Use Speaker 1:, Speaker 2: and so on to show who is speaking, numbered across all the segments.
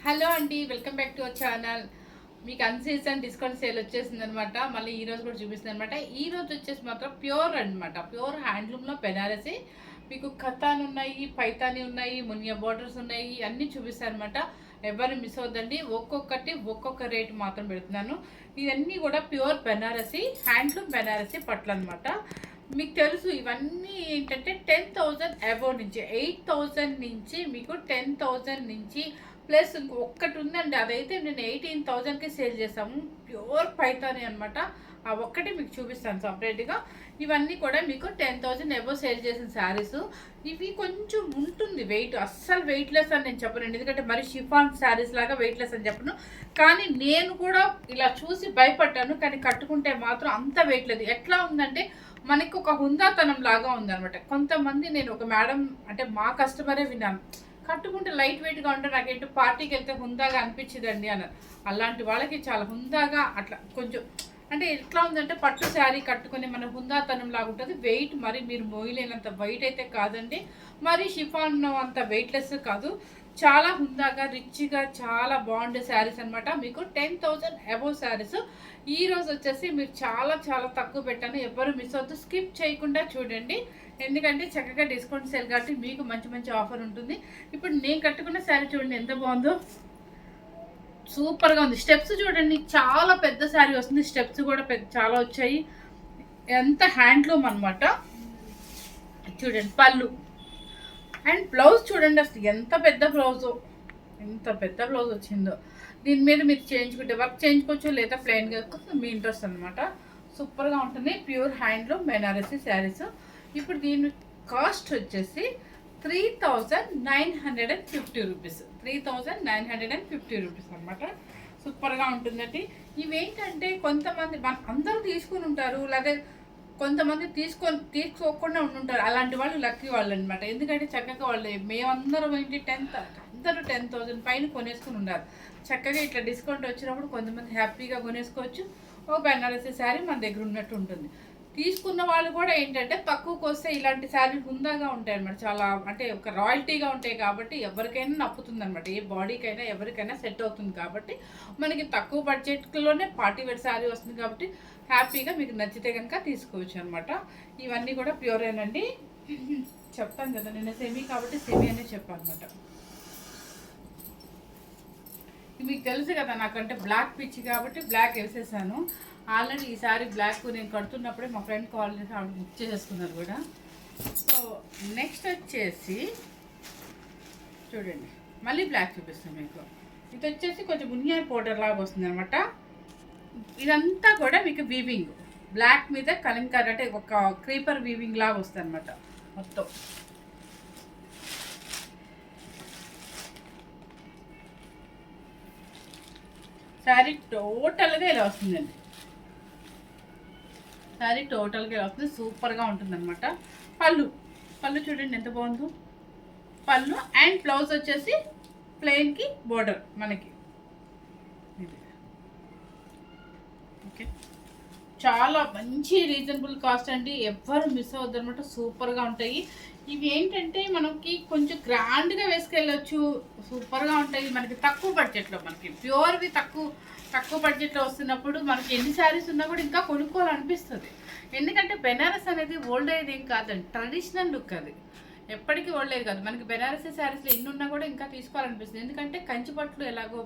Speaker 1: Hello అండి, welcome back to our channel. మీకు అన్ season discount sale వచ్చేసింది అనమాట. మళ్ళీ ఈ రోజు కూడా చూపిస్తుంది అనమాట. ఈ రోజు వచ్చేసి మాత్రం ప్యూర్ అనమాట, ప్యూర్ హ్యాండ్లూమ్లో బెనారసి. మీకు ఖతాన్ ఉన్నాయి, పైతాని ఉన్నాయి, మునియా బార్డర్స్ ఉన్నాయి, అన్నీ చూపిస్తాను అనమాట. ఎవరు మిస్ అవుద్దండి. ఒక్కొక్కటి ఒక్కొక్క రేటు మాత్రం పెడుతున్నాను. ఇవన్నీ కూడా ప్యూర్ బెనారసి, హ్యాండ్లూమ్ బెనారసి పట్లు అనమాట. మీకు తెలుసు ఇవన్నీ ఏంటంటే 10,000 అబోవ్ నుంచి, 8,000 నుంచి మీకు 10,000 నుంచి ప్లస్ ఒక్కటి ఉందండి. అదైతే నేను 18,000కి సేల్ చేస్తాము. ప్యూర్ పైతాని అనమాట. ఆ ఒక్కటి మీకు చూపిస్తాను సపరేట్గా. ఇవన్నీ కూడా మీకు 10,000 ఎబో సేల్ చేసిన శారీస్. ఇవి కొంచెం ఉంటుంది వెయిట్, అస్సలు వెయిట్లెస్ అని నేను చెప్పను, ఎందుకంటే మరి షిఫాన్ శారీస్ లాగా వెయిట్లెస్ అని చెప్పను. కానీ నేను కూడా ఇలా చూసి భయపడ్డాను, కానీ కట్టుకుంటే మాత్రం అంత వెయిట్ లేదు. ఎట్లా ఉందంటే మనకి ఒక హుందాతనం లాగా ఉందనమాట. కొంతమంది, నేను ఒక మేడం అంటే మా కస్టమరే విన్నాను, కట్టుకుంటే లైట్ వెయిట్గా ఉంటే నాకేంటో పార్టీకి వెళ్తే హుందాగా అనిపించిందండి అన్నారు. అలాంటి వాళ్ళకి చాలా హుందాగా అట్లా కొంచెం అంటే ఎట్లా ఉందంటే పట్టు శారీ కట్టుకుని మన హుందాతనం లాగా ఉంటుంది. వెయిట్ మరి మీరు మోయలేనంత వెయిట్ అయితే కాదండి, మరి షిఫాన్ అంత వెయిట్లెస్ కాదు. చాలా హుందాగా రిచ్గా చాలా బాగుండే శారీస్ అనమాట. మీకు 10,000 అబోవ్ శారీస్. ఈ రోజు వచ్చేసి మీరు చాలా చాలా తక్కువ పెట్టాను. ఎవరు మిస్ అవుతూ స్కిప్ చేయకుండా చూడండి, ఎందుకంటే చక్కగా డిస్కౌంట్ సేల్ కాబట్టి మీకు మంచి మంచి ఆఫర్ ఉంటుంది. ఇప్పుడు నేను కట్టుకున్న శారీ చూడండి ఎంత బాగుందో, సూపర్గా ఉంది. స్టెప్స్ చూడండి, చాలా పెద్ద శారీ వస్తుంది. స్టెప్స్ కూడా చాలా వచ్చాయి. ఎంత హ్యాండ్లూమ్ అనమాట. చూడండి పళ్ళు అండ్ బ్లౌజ్ చూడండి, అసలు ఎంత పెద్ద బ్లౌజు, ఎంత పెద్ద బ్లౌజ్ వచ్చిందో. దీని మీద మీరు చేయించుకుంటే వర్క్ చేయించుకోవచ్చు, లేదా ప్లెయిన్గా మీ ఇంట్రెస్ట్ అనమాట. సూపర్గా ఉంటుంది. Pure handloom Banarasi saris. ఇప్పుడు దీని కాస్ట్ వచ్చేసి 3,950 రూపీస్. 3,950 రూపీస్ అనమాట. సూపర్గా ఉంటుందండి. ఇవేంటంటే కొంతమంది అందరూ తీసుకుని ఉంటారు, లేదా కొంతమంది తీసుకోకుండా ఉండుంటారు. అలాంటి వాళ్ళు లక్కీ వాళ్ళు అనమాట. ఎందుకంటే చక్కగా వాళ్ళు మేమందరం ఏంటి అందరూ 10,000 పైన కొనేసుకుని ఉన్నారు. చక్కగా ఇట్లా డిస్కౌంట్ వచ్చినప్పుడు కొంతమంది హ్యాపీగా కొనేసుకోవచ్చు. ఓ బెనారసీ శారీ మన దగ్గర ఉన్నట్టు ఉంటుంది. తీసుకున్న వాళ్ళు కూడా ఏంటంటే తక్కువకి వస్తే ఇలాంటి శారీలు హుందాగా ఉంటాయి అనమాట. చాలా అంటే ఒక రాయల్టీగా ఉంటాయి కాబట్టి ఎవరికైనా నప్పుతుంది అనమాట. ఏ బాడీకైనా ఎవరికైనా సెట్ అవుతుంది కాబట్టి మనకి తక్కువ బడ్జెట్లోనే పార్టీ వేర్ శారీ వస్తుంది కాబట్టి హ్యాపీగా మీకు నచ్చితే కనుక తీసుకోవచ్చు అనమాట. ఇవన్నీ కూడా ప్యూరేనండి. చెప్తాను కదా నేను సెమీ కాబట్టి సెమీ అనే చెప్పాను అనమాట. మీకు తెలుసు కదా నాకంటే బ్లాక్ పిచ్చి కాబట్టి బ్లాక్ వేసేసాను. ఆల్రెడీ ఈసారి బ్లాక్ నేను కడుతున్నప్పుడే మా ఫ్రెండ్ కాల్ చేసి ఆవిడ బుక్ చేసేసుకున్నారు కూడా. సో నెక్స్ట్ వచ్చేసి చూడండి, మళ్ళీ బ్లాక్ చూపిస్తాను మీకు. ఇది వచ్చేసి కొంచెం మునియార్ పౌడర్ లాగా వస్తుంది అనమాట. ఇదంతా కూడా మీకు వీవింగ్, బ్లాక్ మీద కలంకారీ అంటే ఒక క్రీపర్ వీవింగ్ లాగా వస్తుంది అనమాట మొత్తం. శారీ టోటల్గా ఇలా వస్తుందండి. శారీ టోటల్గా ఇలా వస్తుంది, సూపర్గా ఉంటుంది అనమాట. పళ్ళు చూడండి ఎంత బాగుందో. పళ్ళు అండ్ బ్లౌజ్ వచ్చేసి ప్లెయిన్కి బోర్డర్ మనకి. ఓకే, చాలా మంచి రీజనబుల్ కాస్ట్ అండి, ఎవ్వరు మిస్ అవ్వద్దు అనమాట. సూపర్గా ఉంటాయి. ఇవి ఏంటంటే మనకి కొంచెం గ్రాండ్గా వేసుకెళ్ళచ్చు, సూపర్గా ఉంటాయి. మనకి తక్కువ బడ్జెట్లో, మనకి ప్యూర్వి తక్కువ బడ్జెట్లో వస్తున్నప్పుడు మనకి ఎన్ని శారీస్ ఉన్నా కూడా ఇంకా కొనుక్కోవాలనిపిస్తుంది. ఎందుకంటే బెనారస్ అనేది ఓల్డ్ ఏజ్ ఏం కాదండి, ట్రెడిషనల్ లుక్ అది. ఎప్పటికీ ఓల్డ్ ఏజ్ కాదు. మనకి బెనారసీ శారీస్లో ఎన్ని ఉన్నా కూడా ఇంకా తీసుకోవాలనిపిస్తుంది. ఎందుకంటే కంచి పట్టు ఎలాగో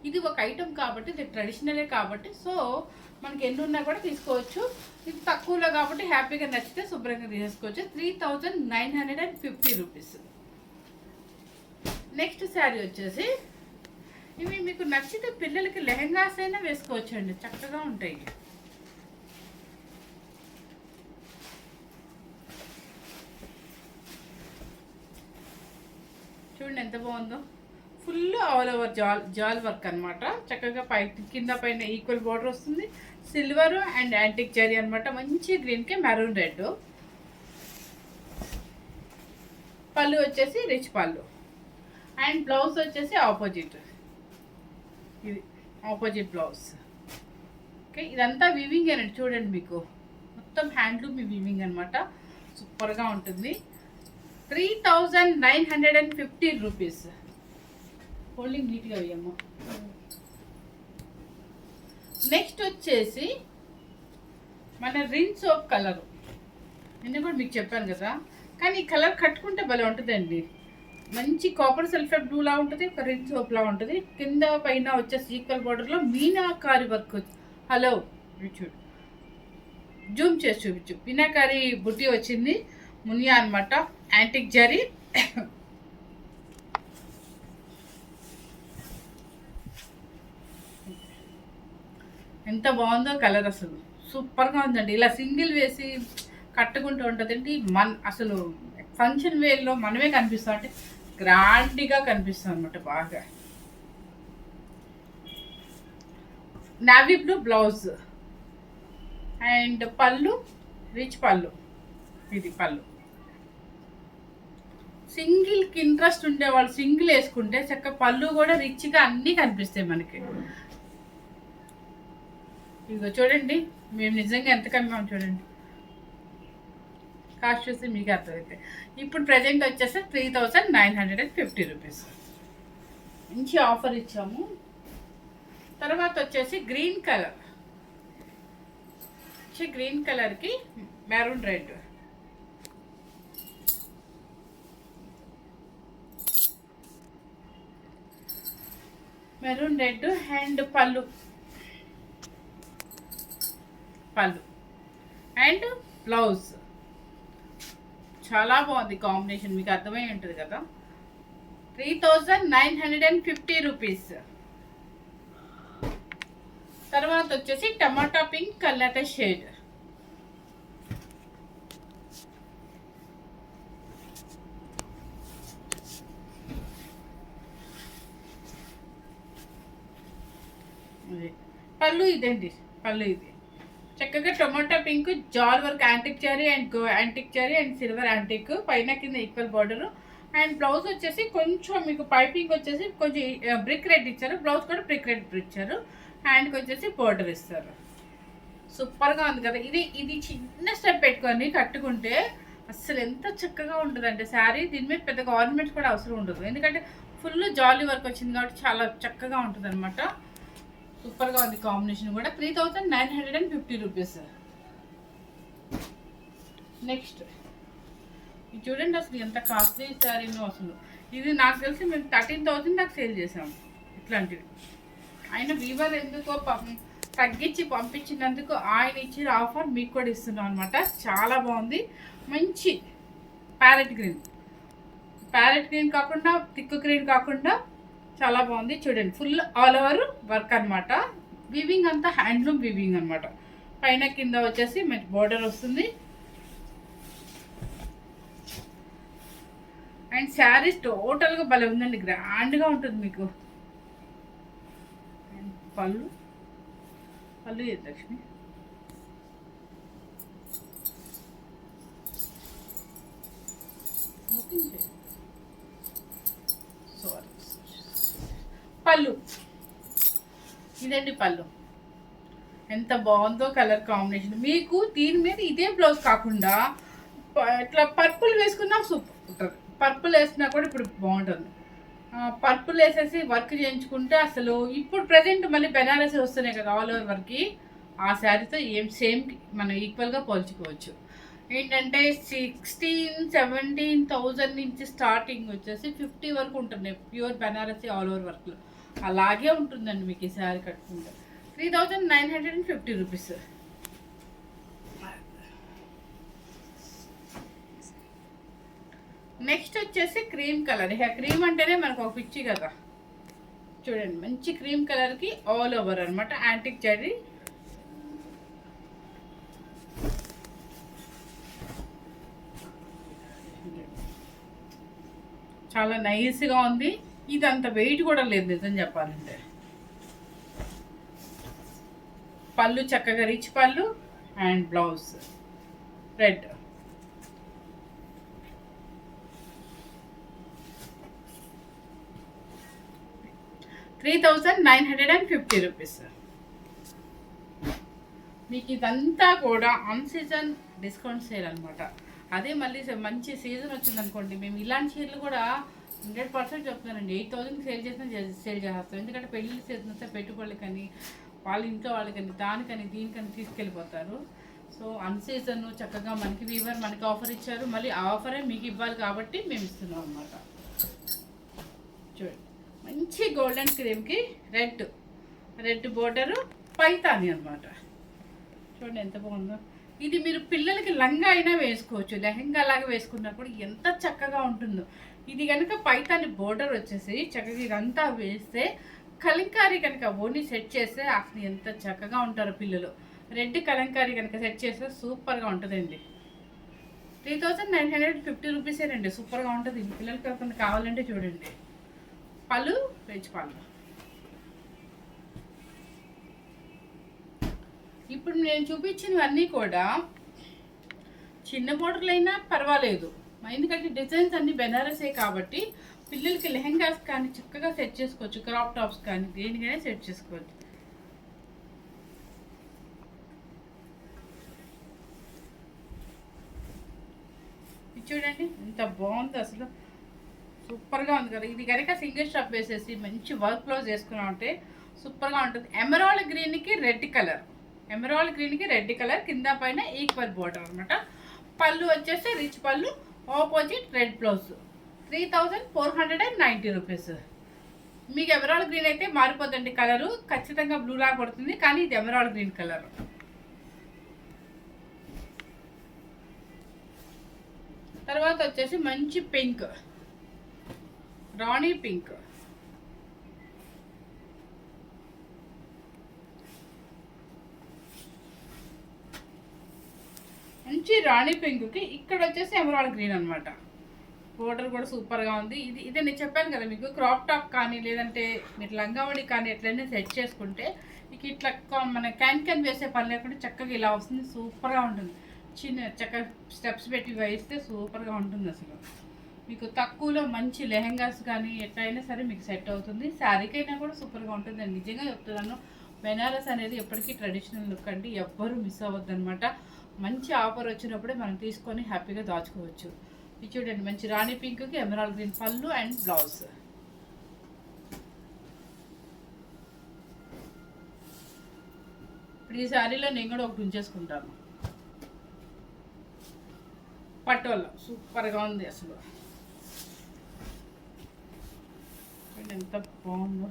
Speaker 1: ఇది ఒక ఐటమ్ కాబట్టి, ఇది ట్రెడిషనలే కాబట్టి, సో మనకి ఎన్ని ఉన్నా కూడా తీసుకోవచ్చు. ఇది తక్కువలో కాబట్టి హ్యాపీగా నచ్చితే శుభ్రంగా తీసుకోవచ్చు. 3,950 రూపీస్. నెక్స్ట్ శారీ వచ్చేసి ఇవి మీకు నచ్చితే పిల్లలకి లెహెంగాస్ అయినా వేసుకోవచ్చు అండి, చక్కగా ఉంటాయి. చూడండి ఎంత బాగుందో. ఫుల్ ఆల్ ఓవర్ జాల్ వర్క్ అనమాట. చక్కగా కింద పైన ఈక్వల్ బార్డర్ వస్తుంది. సిల్వర్ అండ్ యాంటిక్ జరీ అనమాట. మంచి గ్రీన్కి మెరూన్ రెడ్. పళ్ళు వచ్చేసి రిచ్ పళ్ళు అండ్ బ్లౌజ్ వచ్చేసి ఆపోజిట్. ఇది ఆపోజిట్ బ్లౌజ్. ఓకే, ఇదంతా వీవింగ్ అనండి. చూడండి మీకు మొత్తం హ్యాండ్లూమ్ వీవింగ్ అనమాట. సూపర్గా ఉంటుంది. 3,950 రూపీస్. ఫోల్డింగ్ నీట్గా వేయమ్మా. నెక్స్ట్ వచ్చేసి మన రిన్ సోప్ కలరు. నిన్న కూడా మీకు చెప్పాను కదా, కానీ ఈ కలర్ కట్టుకుంటే భలే ఉంటుందండి. మంచి కాపర్ సల్ఫేట్ బ్లూ లా ఉంటుంది, ఒక రిన్ సోప్ లా ఉంటుంది. కింద పైన వచ్చేసి ఈక్వల్ బార్డర్లో మీనాకారి వర్క్. హలో చూడు, జూమ్ చేసి చూపించు. మీనాకారి బుట్టి వచ్చింది, మునియా అనమాట, యాంటిక్ జరీ. ఎంత బాగుందో కలర్, అసలు సూపర్గా ఉందండి. ఇలా సింగిల్ వేసి కట్టుకుంటూ ఉంటుందండి. అసలు ఫంక్షన్ వేర్లో మనమే కనిపిస్తాం, అంటే గ్రాండ్గా కనిపిస్తాం అనమాట బాగా. నావీ బ్లూ బ్లౌజ్ అండ్ పళ్ళు, రిచ్ పళ్ళు. ఇది పళ్ళు. సింగిల్కి ఇంట్రెస్ట్ ఉండే వాళ్ళు సింగిల్ వేసుకుంటే చక్క పళ్ళు కూడా రిచ్గా అన్నీ కనిపిస్తాయి మనకి. ఇదిగో చూడండి, మేము నిజంగా ఎంత కమ్మాం చూడండి. కాస్ట్ చూస్తే మీకు అర్థమైతే. ఇప్పుడు ప్రజెంట్ వచ్చేసి 3950 రూపీస్. మంచి ఆఫర్ ఇచ్చాము. తర్వాత వచ్చేసి గ్రీన్ కలర్, గ్రీన్ కలర్కి maroon red. Maroon red and పళ్ళు అండ్ బ్లౌజ్. చాలా బాగుంది కాంబినేషన్, మీకు అర్థమై ఉంటుంది కదా. 3950 రూపీస్. తర్వాత వచ్చేసి టమాటా పింక్ కల్లట షేడ్. పళ్ళు ఇదండి, పళ్ళు ఇది చక్కగా టొమాటో పింక్ జాల్ work, antique zari and silver antique, పైన కింద ఈక్వల్ బార్డర్. అండ్ బ్లౌజ్ వచ్చేసి కొంచెం మీకు పైపింగ్ వచ్చేసి కొంచెం బ్రిక్ రెడ్ ఇచ్చారు, బ్లౌజ్ కూడా బ్రిక్ రెడ్ ఇచ్చారు. హ్యాండ్కి వచ్చేసి బార్డర్ ఇస్తారు. సూపర్గా ఉంది కదా. ఇది చిన్న స్టెప్ పెట్టుకొని కట్టుకుంటే అసలు ఎంత చక్కగా ఉంటుందంటే శారీ. దీని మీద పెద్దగా ఆర్నమెంట్స్ కూడా అవసరం ఉండదు, ఎందుకంటే ఫుల్ జాలీ వర్క్ వచ్చింది కాబట్టి చాలా చక్కగా ఉంటుంది అనమాట. సూపర్గా ఉంది కాంబినేషన్ కూడా. 3950 రూపీస్. నెక్స్ట్ ఇది చూడండి, అసలు ఎంత కాస్ట్లీ శారీనో అసలు. ఇది నాకు తెలిసి మేము 13,000 నాకు సేల్ చేసాము ఇట్లాంటివి. ఆయన వీవర్ ఎందుకో తగ్గించి పంపించినందుకు ఆయన ఇచ్చిన ఆఫర్ మీకు కూడా ఇస్తున్నాం అనమాట. చాలా బాగుంది. మంచి ప్యారెట్ గ్రీన్ కాకుండా థిక్ గ్రీన్ కాకుండా చాలా బాగుంది. చూడండి, ఫుల్ ఆల్ ఓవర్ వర్క్ అనమాట. వీవింగ్ అంతా హ్యాండ్లూమ్ వీవింగ్ అనమాట. పైన కింద వచ్చేసి మంచి బోర్డర్ వస్తుంది. అండ్ శారీస్ టోటల్గా భలే ఉందండి, గ్రాండ్గా ఉంటుంది మీకు. పళ్ళు లక్ష్మి. పళ్ళు ఇదండి, పళ్ళు ఎంత బాగుందో కలర్ కాంబినేషన్. మీకు దీని మీద ఇదే బ్లౌజ్ కాకుండా ఇట్లా పర్పుల్ వేసుకున్నా సూపర్ ఉంటుంది. పర్పుల్ వేసినా కూడా ఇప్పుడు బాగుంటుంది. పర్పుల్ వేసేసి వర్క్ చేయించుకుంటే అసలు ఇప్పుడు ప్రజెంట్ మళ్ళీ బెనారసీ వస్తున్నాయి కదా ఆల్ ఓవర్ వర్క్కి, ఆ శారీతో సేమ్ మనం ఈక్వల్గా పోల్చుకోవచ్చు. ఏంటంటే 16,000-17,000 నుంచి స్టార్టింగ్ వచ్చేసి 50 వరకు ఉంటున్నాయి ప్యూర్ బెనారసీ ఆల్ ఓవర్ వర్క్లో. అలాగే ఉంటుందండి మీకు ఈ శారీ కట్టుకుంటే. 3950 రూపీస్. నెక్స్ట్ వచ్చేసి క్రీమ్ కలర్. క్రీమ్ అంటేనే మనకు ఒక పిచ్చి కదా. చూడండి, మంచి క్రీమ్ కలర్కి ఆల్ ఓవర్ అనమాట, యాంటిక్ జరీ. చాలా నైస్గా ఉంది. ఇది అంత వెయిట్ కూడా లేదు నిజం చెప్పాలంటే. పళ్ళు చక్కగా రిచ్ పళ్ళు అండ్ బ్లౌజ్ రెడ్. 3950 రూపీస్. మీకు ఇదంతా కూడా అన్ సీజన్ డిస్కౌంట్ సేల్ అనమాట. అదే మళ్ళీ మంచి సీజన్ వచ్చింది అనుకోండి, మేము ఇలాంటి చీరలు కూడా 100% చెప్తున్నానండి. 8,000కి సేల్ చేసినా సేల్ చేస్తాం. ఎందుకంటే పెళ్లి చేసిన పెట్టుబడులకని వాళ్ళ ఇంట్లో వాళ్ళకని దానికని దీనికని తీసుకెళ్ళిపోతారు. సో అన్ సీజన్ చక్కగా మనకి వీవర్ మనకి ఆఫర్ ఇచ్చారు. మళ్ళీ ఆ ఆఫరే మీకు ఇవ్వాలి కాబట్టి మేము ఇస్తున్నాం అన్నమాట. చూడండి మంచి గోల్డెన్ క్రీమ్కి రెడ్ బోర్డరు పైతాని అనమాట. చూడండి ఎంత బాగుందో. ఇది మీరు పిల్లలకి లంగా అయినా వేసుకోవచ్చు, లెహంగా లాగా వేసుకున్నప్పుడు ఎంత చక్కగా ఉంటుందో. ఇది కనుక పైతాని బోర్డర్ వచ్చేసి చక్కగా ఇదంతా వేస్తే కలంకారీ కనుక ఓన్లీ సెట్ చేస్తే అసలు ఎంత చక్కగా ఉంటారో పిల్లలు. రెడ్ కలంకారీ కనుక సెట్ చేస్తే సూపర్గా ఉంటుందండి. 3,950 రూపీసేనండి. సూపర్గా ఉంటుంది. పిల్లలకి కాకుండా కావాలంటే చూడండి. పళ్ళు రిచ్ పళ్ళు. ఇప్పుడు నేను చూపించినవన్నీ కూడా చిన్న బోర్డర్లు అయినా పర్వాలేదు, ఎందుకంటే డిజైన్స్ అన్ని బెనారసే కాబట్టి పిల్లలకి లెహెంగాస్ కానీ చక్కగా సెట్ చేసుకోవచ్చు, క్రాప్ టాప్స్ కానీ దేనికైనా సెట్ చేసుకోవచ్చు. చూడండి ఎంత బాగుంది అసలు, సూపర్గా ఉంది కదా. ఇది కనుక సింగిల్ స్టాప్ వేసేసి మంచి వర్క్ క్లోజ్ చేసుకున్నాం అంటే సూపర్గా ఉంటుంది. ఎమరాల్డ్ గ్రీన్కి రెడ్ కలర్ కింద పైన ఈక్వల్ బోర్డర్ అనమాట. పళ్ళు వచ్చేసి రిచ్ పళ్ళు, ఆపోజిట్ రెడ్ బ్లౌజ్. 3,490 రూపీస్. మీకు ఎమరాల్డ్ గ్రీన్ అయితే మారిపోతుంది కలరు, ఖచ్చితంగా బ్లూ లాగా పడుతుంది, కానీ ఇది ఎమరాల్డ్ గ్రీన్ కలర్. తర్వాత వచ్చేసి మంచి పింక్, రాణి పింక్. మంచి రాణి పింక్కి ఇక్కడ వచ్చేసి ఎమరాల్డ్ గ్రీన్ అనమాట. బోర్డర్ కూడా సూపర్గా ఉంది. ఇది నేను చెప్పాను కదా మీకు, క్రాప్ టాప్ కానీ లేదంటే మీరు లంగావడి కానీ ఎట్లయినా సెట్ చేసుకుంటే మీకు ఇట్లా మన క్యాన్ వేసే పని లేకుండా చక్కగా ఇలా వస్తుంది. సూపర్గా ఉంటుంది. చిన్న చక్కగా స్టెప్స్ పెట్టి వేస్తే సూపర్గా ఉంటుంది. అసలు మీకు తక్కువలో మంచి లెహెంగాస్ కానీ ఎట్లయినా సరే మీకు సెట్ అవుతుంది. శారీకైనా కూడా సూపర్గా ఉంటుంది. నేను నిజంగా చెప్తున్నాను, బెనారస్ అనేది ఎప్పటికీ ట్రెడిషనల్ లుక్ అండి, ఎవ్వరూ మిస్ అవ్వద్దు అనమాట. మంచి ఆఫర్ వచ్చినప్పుడే మనం తీసుకొని హ్యాపీగా దాచుకోవచ్చు. ఇది చూడండి మంచి రాణి పింక్కి ఎమరాల్డ్ గ్రీన్ పళ్ళు అండ్ బ్లౌజ్. ఇప్పుడు ఈ శారీలో నేను కూడా ఒకటి ఉంచేసుకుంటాను. పటోలా సూపర్గా ఉంది అసలు, ఎంత బాగుందో.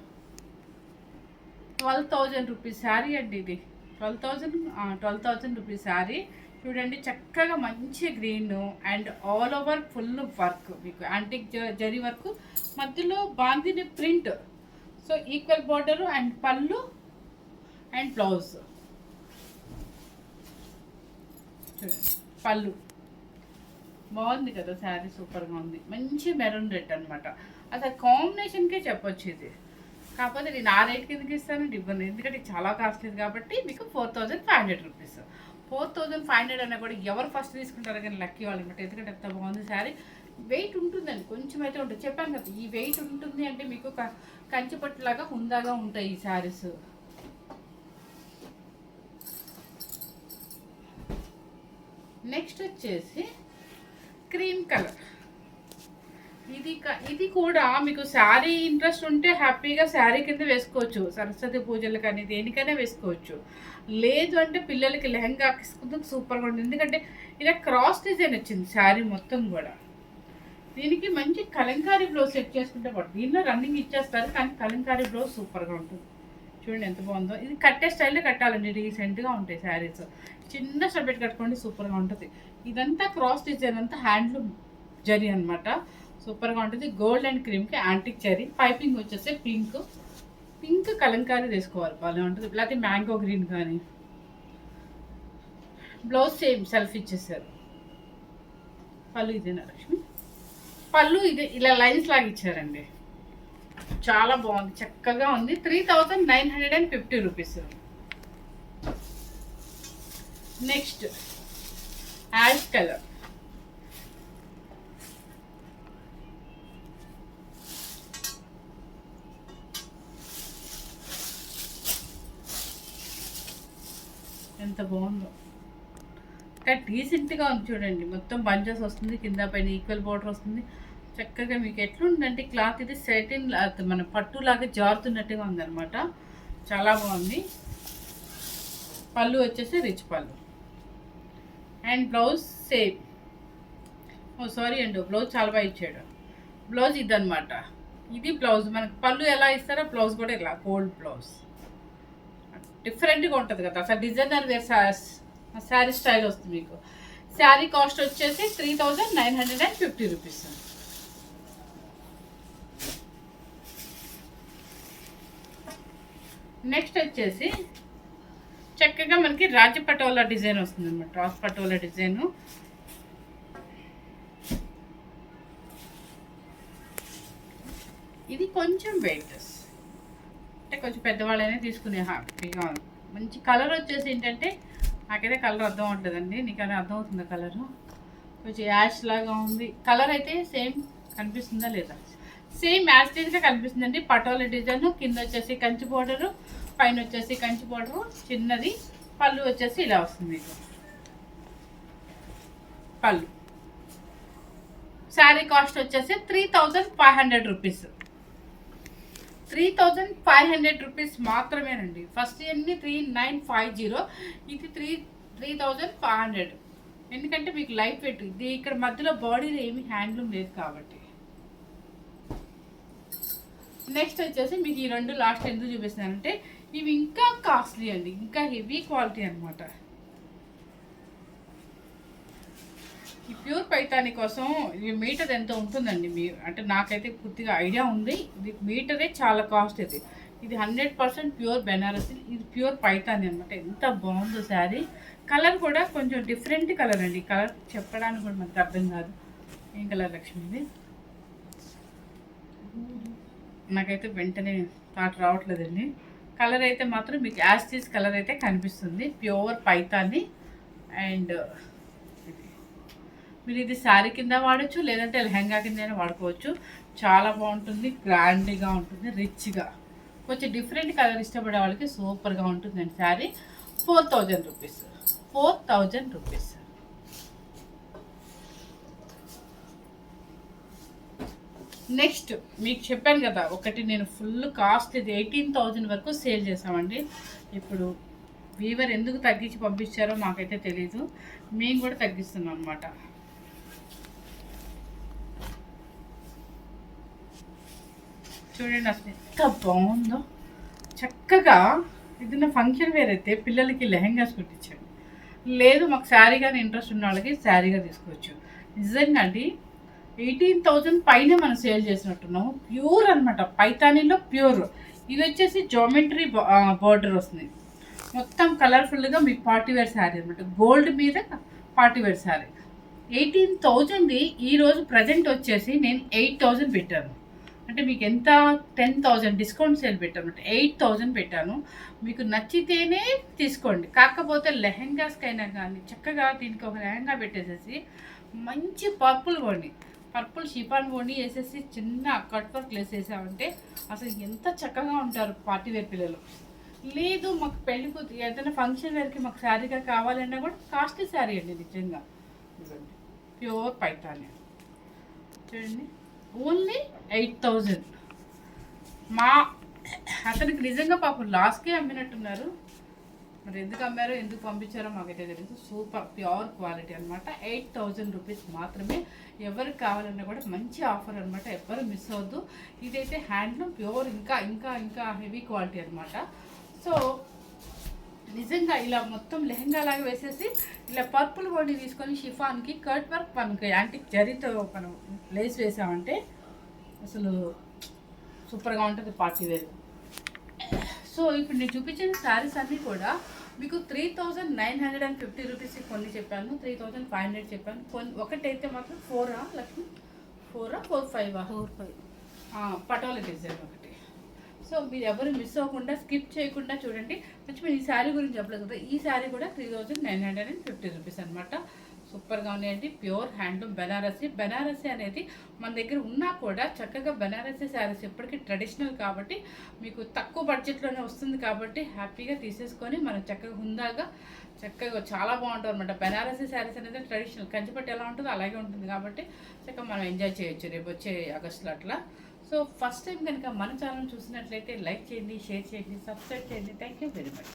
Speaker 1: 12,000 రూపీస్ శారీ అండి ఇది. 12,000 రూపీస్ శారీ. చూడండి చక్కగా మంచి green and all over full work, మీకు యాంటిక్ జరీ వర్క్, మధ్యలో bandhani print. So equal border and పళ్ళు అండ్ బ్లౌజ్. చూడండి పళ్ళు బాగుంది కదా శారీ, సూపర్గా ఉంది. మంచి మెరూన్ రెడ్ అనమాట. అసలు కాంబినేషన్కే చెప్పొచ్చు ఇది. కాకపోతే నేను ఆ రేట్ కిందకి ఇస్తానండి, ఇవ్వను, ఎందుకంటే చాలా కాస్ట్లీ కాబట్టి. మీకు 4,500 రూపీస్. 4,500 అన్నా కూడా ఎవరు ఫస్ట్ తీసుకుంటారో కానీ లక్కీ వాళ్ళు అనమాట. ఎందుకంటే ఎంత బాగుంది శారీ. వెయిట్ ఉంటుందండి, కొంచెం అయితే ఉంటుంది. చెప్పాను కదా ఈ వెయిట్ ఉంటుంది అంటే మీకు కంచిపట్టులాగా హుందాగా ఉంటాయి ఈ శారీస్. నెక్స్ట్ వచ్చేసి క్రీమ్ కలర్. ఇది కూడా మీకు శారీ ఇంట్రెస్ట్ ఉంటే హ్యాపీగా శారీ కింద వేసుకోవచ్చు, సరస్వతి పూజలు కానీ దేనికైనా వేసుకోవచ్చు. లేదు అంటే పిల్లలకి లెహంగా సూపర్గా ఉంటుంది. ఎందుకంటే ఇలా క్రాస్ డిజైన్ వచ్చింది శారీ మొత్తం కూడా. దీనికి మంచి కలంకారీ బ్లౌజ్ సెట్ చేసుకుంటే పడుతుంది. దీనిలో రన్నింగ్ ఇచ్చేస్తారు కానీ కలంకారీ బ్లౌజ్ సూపర్గా ఉంటుంది. చూడండి ఎంత బాగుందో. ఇది కట్టే స్టైల్లో కట్టాలండి, రీసెంట్గా ఉంటాయి శారీస్. చిన్న స్టెప్ పెట్టి కట్టుకోండి, సూపర్గా ఉంటుంది. ఇదంతా క్రాస్ డిజైన్ అంతా హ్యాండ్లూమ్ జరీ అనమాట, సూపర్గా ఉంటుంది. గోల్డ్ అండ్ క్రీమ్కి యాంటిక్ జరీ. పైపింగ్ వచ్చేసి పింక్ కలంకారీ వేసుకోవాలి, బాగా ఉంటుంది. లేకపోతే మ్యాంగో గ్రీన్ కానీ. బ్లౌజ్ సేమ్ సెల్ఫ్ ఇచ్చేసారు. పళ్ళు ఇదేనా లక్ష్మి? పళ్ళు ఇదే ఇలా లైన్స్ లాగా ఇచ్చారండి, చాలా బాగుంది, చక్కగా ఉంది. 3,950 రూపీస్. Next ash colour. ఎంత బాగుందో, డీసెంట్గా ఉంది చూడండి. మొత్తం బంచెస్ వస్తుంది, కింద పైన ఈక్వల్ బోర్డర్ వస్తుంది. చక్కగా మీకు ఎట్లుందంటే క్లాత్ ఇది సెటిన్ మన పట్టులాగా జారుతున్నట్టుగా ఉందన్నమాట. చాలా బాగుంది. పళ్ళు వచ్చేసి రిచ్ పళ్ళు అండ్ బ్లౌజ్ సేమ్. సారీ అండి, బ్లౌజ్ చాలా బాగా ఇచ్చాడు. బ్లౌజ్ ఇదనమాట. ఇది బ్లౌజ్. మనకు పళ్ళు ఎలా ఇస్తారో బ్లౌజ్ కూడా ఇలా గోల్డ్ బ్లౌజ్. డిఫరెంట్గా ఉంటుంది కదా, అసలు డిజైనర్ వేర్ శారీ స్టైల్ వస్తుంది మీకు. శారీ కాస్ట్ వచ్చేసి 3950 రూపీస్. నెక్స్ట్ వచ్చేసి చక్కగా మనకి రాజ పటోలా డిజైన్ వస్తుంది అనమాట. రాజ్ పటోలా డిజైను. ఇది కొంచెం వెయిట్ అంటే కొంచెం పెద్దవాళ్ళైనా తీసుకునే హ్యాపీగా ఉంది. మంచి కలర్ వచ్చేసి ఏంటంటే నాకైతే కలర్ అర్థం అవుతుందండి. నీకు అది అర్థం అవుతుందా కలరు? కొంచెం యాష్ లాగా ఉంది. కలర్ అయితే సేమ్ కనిపిస్తుందా లేదా? సేమ్ యాస్టీజ్గా కనిపిస్తుందండి. పటోలా డిజైన్, కింద వచ్చేసి కంచి బోర్డరు, పైన వచ్చేసి కంచి బోర్డరు చిన్నది. పళ్ళు వచ్చేసి ఇలా వస్తుంది మీకు. పళ్ళు. శారీ కాస్ట్ వచ్చేసి 3500 రూపీస్. 3500 రూపీస్ మాత్రమేనండి. ఫస్ట్ అన్ని 3950, ఇది 3500. ఎందుకంటే మీకు లైట్ వెయిట్. ఇది ఇక్కడ మధ్యలో బాడీలో ఏమి హ్యాండ్లూమ్ లేదు కాబట్టి. నెక్స్ట్ వచ్చేసి మీకు ఈ రెండు లాస్ట్ ఎందుకు చూపిస్తున్నానంటే ఇవి ఇంకా కాస్ట్లీ అండి, ఇంకా హెవీ క్వాలిటీ అనమాట. ఈ ప్యూర్ పైతాని కోసం ఇది మీటర్ ఎంత ఉంటుందండి మీరు అంటే నాకైతే పూర్తిగా ఐడియా ఉంది. ఇది మీటరే చాలా కాస్ట్. ఇది 100% ప్యూర్ బెనారసి. ఇది ప్యూర్ పైతాని అనమాట. ఎంత బాగుందో శారీ. కలర్ కూడా కొంచెం డిఫరెంట్ కలర్ అండి. కలర్ చెప్పడానికి కూడా మనకు అర్థం కాదు ఏం కలర్ లక్ష్మిది. నాకైతే వెంటనే థాట్ రావట్లేదండి. కలర్ అయితే మాత్రం మీకు యాస్టీస్ కలర్ అయితే కనిపిస్తుంది. ప్యూర్ పైతాని. అండ్ మీరు ఇది శారీ కింద వాడచ్చు, లేదంటే లెహంగా కింద వాడుకోవచ్చు. చాలా బాగుంటుంది, గ్రాండ్గా ఉంటుంది, రిచ్గా. కొంచెం డిఫరెంట్ కలర్ ఇష్టపడే వాళ్ళకి సూపర్గా ఉంటుందండి శారీ. 4000 రూపీస్. 4000 రూపీస్. నెక్స్ట్ మీకు చెప్పాను కదా ఒకటి, నేను ఫుల్ కాస్ట్ ఇది 18,000 వరకు సేల్ చేసామండి. ఇప్పుడు వీవర్ ఎందుకు తగ్గించి పంపించారో మాకైతే తెలీదు. మేము కూడా తగ్గిస్తున్నాం అనమాట. చూడండి అసలు ఎంత బాగుందో. చక్కగా ఏదైనా ఫంక్షన్ వేర్ అయితే పిల్లలకి లెహెంగాస్ కుట్టించండి, లేదు మాకు శారీగానే ఇంట్రెస్ట్ ఉన్న వాళ్ళకి శారీగా తీసుకోవచ్చు. నిజంగా అండి 18,000 పైన మనం సేల్ చేసినట్టున్నాము. ప్యూర్ అనమాట, పైతానీలో ప్యూర్. ఇది వచ్చేసి జామెట్రీ బార్డర్ వస్తుంది. మొత్తం కలర్ఫుల్గా మీకు పార్టీ వేర్ శారీ అనమాట. గోల్డ్ మీద పార్టీ వేర్ శారీ. 18,000 ఈరోజు ప్రజెంట్ వచ్చేసి నేను 8,000 పెట్టాను. అంటే మీకు ఎంత 10,000 డిస్కౌంట్ సేల్ పెట్టాను. 8,000 పెట్టాను. మీకు నచ్చితేనే తీసుకోండి. కాకపోతే లెహెంగాస్కైనా కానీ చక్కగా దీనికి ఒక లెహెంగా పెట్టేసేసి మంచి పర్పుల్ కొండి, పర్పుల్ షిఫాన్ కొండి వేసేసి చిన్న కట్ వర్క్ వేసేసామంటే అసలు ఎంత చక్కగా ఉంటారు పార్టీ వేర్ పిల్లలు. లేదు మాకు పెళ్లి కూతురు ఏదైనా ఫంక్షన్ వేర్కి మాకు శారీగా కావాలన్నా కూడా కాస్ట్లీ శారీ అండి నిజంగా. చూడండి ప్యూర్ పైతాని. చూడండి ఓన్లీ 8,000. మా అతనికి నిజంగా పాపం లాస్కే అమ్మినట్టున్నారు. మరి ఎందుకు అమ్మారో ఎందుకు పంపించారో మాకైతే తెలియదు. సూపర్ ప్యూర్ క్వాలిటీ అనమాట. 8,000 రూపీస్ మాత్రమే. ఎవరికి కావాలన్నా కూడా మంచి ఆఫర్ అనమాట. ఎవరు మిస్ అవ్వద్దు. ఇదైతే హ్యాండ్లూమ్ ప్యూర్, ఇంకా ఇంకా ఇంకా హెవీ క్వాలిటీ అనమాట. సో నిజంగా ఇలా మొత్తం లెహంగా లాగా వేసేసి ఇలా పర్పుల్ బాడీ తీసుకొని షిఫాన్కి కట్ వర్క్ మనకి యాంటిక్ జరీతో మనం లేస్ వేసామంటే అసలు సూపర్గా ఉంటుంది పార్టీ వేర్. సో ఇప్పుడు నేను చూపించిన శారీస్ అన్నీ కూడా మీకు 3,950 రూపీస్కి కొన్ని చెప్పాను, 3,500 చెప్పాను. కొన్ని ఒకటైతే మాత్రం 4 లక్ష్మి 4 పటోలా డిజైన్ ఒకటి. సో మీరు ఎవరు మిస్ అవ్వకుండా స్కిప్ చేయకుండా చూడండి. మంచి ఈ శారీ గురించి చెప్పలేదు కదా, ఈ శారీ కూడా 3,950 రూపీస్ అనమాట. సూపర్గా ఉన్నాయండి. Pure handloom Banarasi. బెనారసీ అనేది మన దగ్గర ఉన్నా కూడా చక్కగా బెనారసీ శారీస్ ఎప్పటికీ ట్రెడిషనల్ కాబట్టి మీకు తక్కువ బడ్జెట్లోనే వస్తుంది కాబట్టి హ్యాపీగా తీసేసుకొని మనం చక్కగా హుందాగా చక్కగా చాలా బాగుంటుంది అనమాట. బెనారసీ శారీస్ అనేది ట్రెడిషనల్ కంచిపట్టు ఎలా ఉంటుందో అలాగే ఉంటుంది కాబట్టి చక్కగా మనం ఎంజాయ్ చేయొచ్చు రేపు వచ్చే ఆగస్టులో అట్లా. సో ఫస్ట్ టైం కనుక మన ఛానల్ చూసినట్లయితే లైక్ చేయండి, షేర్ చేయండి, సబ్స్క్రైబ్ చేయండి. Thank you very much.